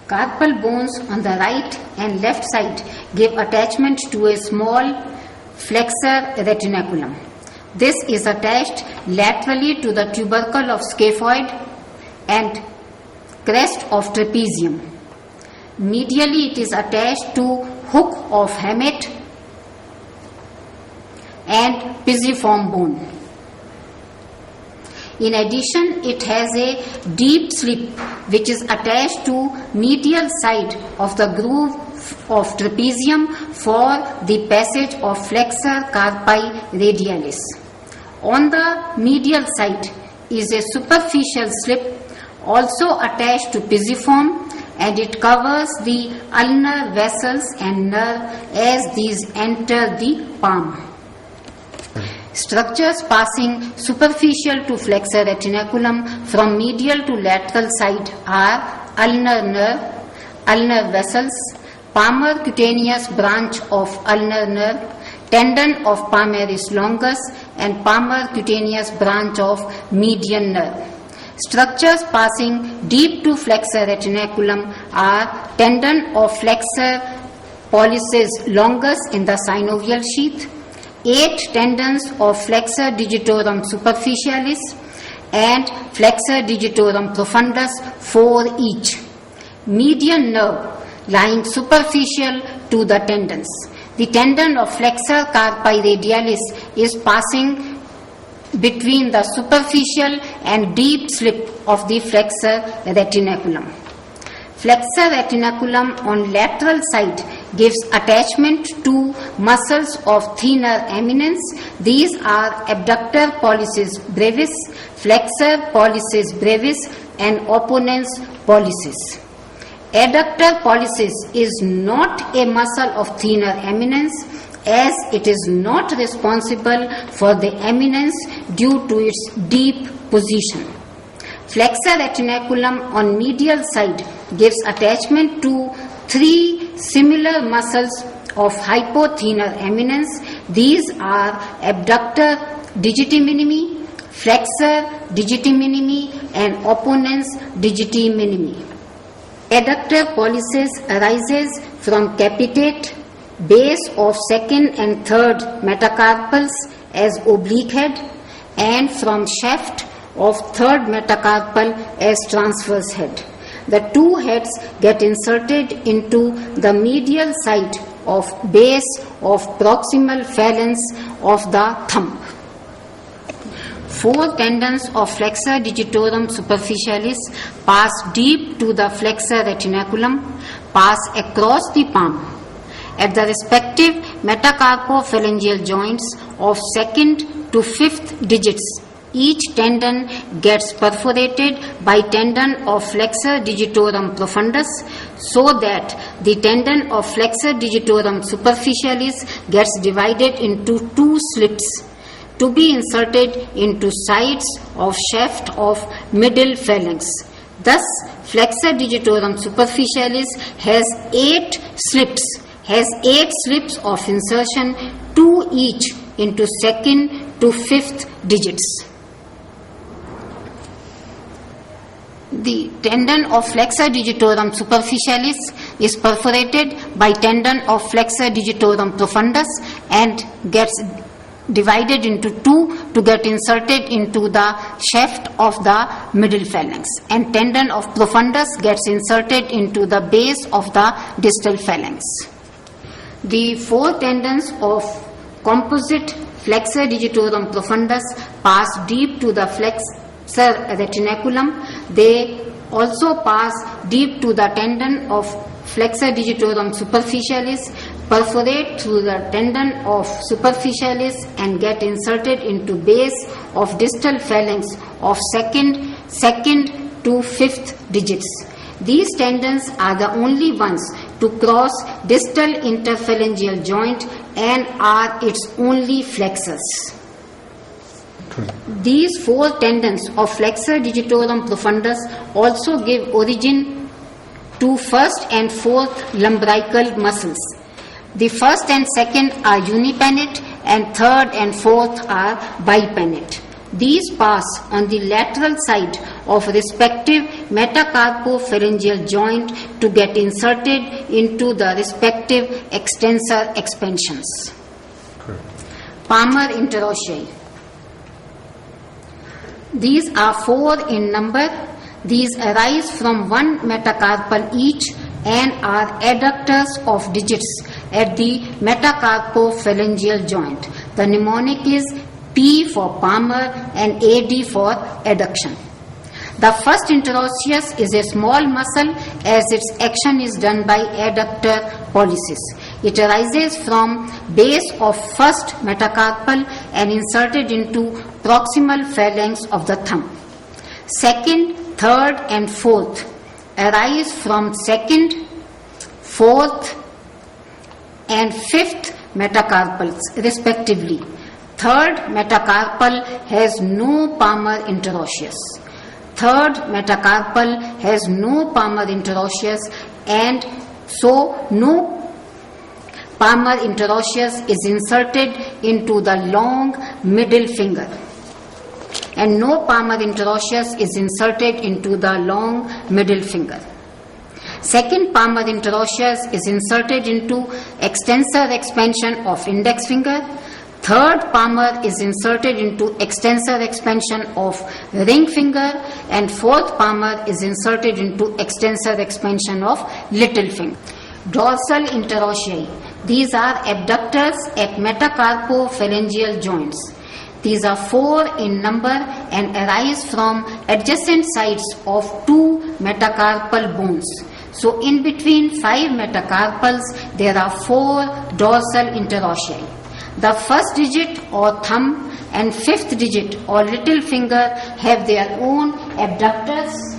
Carpal bones on the right and left side give attachment to a small flexor retinaculum. This is attached laterally to the tubercle of scaphoid and crest of trapezium. Medially it is attached to hook of hamate and pisiform bone. In addition, it has a deep slip which is attached to medial side of the groove of trapezium for the passage of flexor carpi radialis. On the medial side is a superficial slip also attached to pisiform, and it covers the ulnar vessels and nerve as these enter the palm. Structures passing superficial to flexor retinaculum from medial to lateral side are ulnar nerve, ulnar vessels, palmar cutaneous branch of ulnar nerve, tendon of palmaris longus, and palmar cutaneous branch of median nerve. Structures passing deep to flexor retinaculum are tendon of flexor pollicis longus in the synovial sheath, 8 tendons of flexor digitorum superficialis and flexor digitorum profundus, 4 each. Median nerve lying superficial to the tendons. The tendon of flexor carpi radialis is passing between the superficial and deep slip of the flexor retinaculum. Flexor retinaculum on lateral side gives attachment to muscles of thinner eminence. These are abductor pollicis brevis, flexor pollicis brevis, and opponens pollicis. Adductor pollicis is not a muscle of thinner eminence, as it is not responsible for the eminence due to its deep position. Flexor retinaculum on medial side gives attachment to 3 similar muscles of hypothenar eminence. These are abductor digiti minimi, flexor digiti minimi, and opponens digiti minimi. Adductor pollicis arises from capitate, base of second and third metacarpals as oblique head, and from shaft of third metacarpal as transverse head. The 2 heads get inserted into the medial side of base of proximal phalanx of the thumb. 4 tendons of flexor digitorum superficialis pass deep to the flexor retinaculum, pass across the palm. At the respective metacarpophalangeal joints of 2nd to 5th digits, each tendon gets perforated by tendon of flexor digitorum profundus, so that the tendon of flexor digitorum superficialis gets divided into 2 slits to be inserted into sides of shaft of middle phalanx. Thus, flexor digitorum superficialis has 8 slips of insertion, 2 each into 2nd to 5th digits. The tendon of flexor digitorum superficialis is perforated by tendon of flexor digitorum profundus and gets divided into 2 to get inserted into the shaft of the middle phalanx, and tendon of profundus gets inserted into the base of the distal phalanx. The 4 tendons of composite flexor digitorum profundus pass deep to the flexor retinaculum. They also pass deep to the tendon of flexor digitorum superficialis, perforate through the tendon of superficialis, and get inserted into base of distal phalanx of second to 5th digits. These tendons are the only ones to cross distal interphalangeal joint and are its only flexors. These 4 tendons of flexor digitorum profundus also give origin to 1st and 4th lumbrical muscles. The 1st and 2nd are unipennate and 3rd and 4th are bipennate. These pass on the lateral side of respective metacarpopharyngeal joint to get inserted into the respective extensor expansions. Palmar interossei. These are 4 in number. These arise from one metacarpal each and are adductors of digits at the metacarpopharyngeal joint. The mnemonic is P for Palmar and AD for adduction. The first interosseous is a small muscle as its action is done by adductor pollicis. It arises from base of first metacarpal and inserted into proximal phalanx of the thumb. Second, third and fourth arise from second, fourth and fifth metacarpals respectively. Third metacarpal has no Palmar interosseous. Third metacarpal has no Palmar interosseous, and so no Palmar interosseous is inserted into the long middle finger, and no Palmar interosseous is inserted into the long middle finger. Second Palmar interosseous is inserted into extensor expansion of index finger. Third Palmar is inserted into extensor expansion of ring finger, and fourth Palmar is inserted into extensor expansion of little finger. Dorsal interossei. These are abductors at metacarpopharyngeal joints. These are 4 in number and arise from adjacent sides of 2 metacarpal bones. So in between 5 metacarpals there are 4 dorsal interossei. The first digit or thumb and fifth digit or little finger have their own abductors.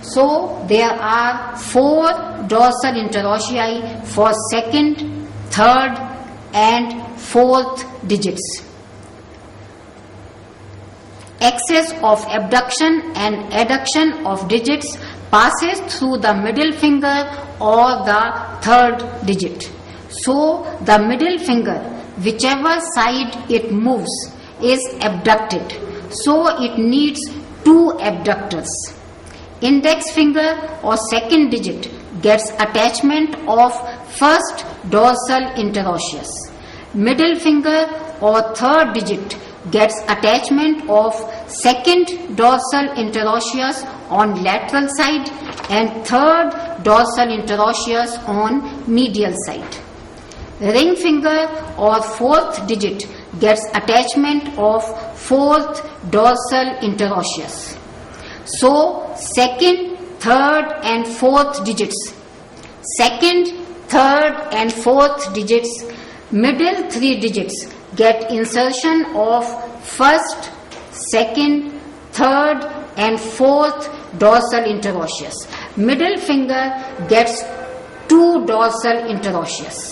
So there are 4 dorsal interossei for second, third and fourth digits. Excess of abduction and adduction of digits passes through the middle finger or the third digit. So the middle finger, whichever side it moves, is abducted. So it needs 2 abductors. Index finger or second digit gets attachment of first dorsal interosseous. Middle finger or third digit gets attachment of second dorsal interosseous on lateral side and third dorsal interosseous on medial side. Ring finger or fourth digit gets attachment of fourth dorsal interosseous. So second, third and fourth digits. Second, third and fourth digits, middle 3 digits get insertion of first, second, third and fourth dorsal interosseous. Middle finger gets 2 dorsal interosseous.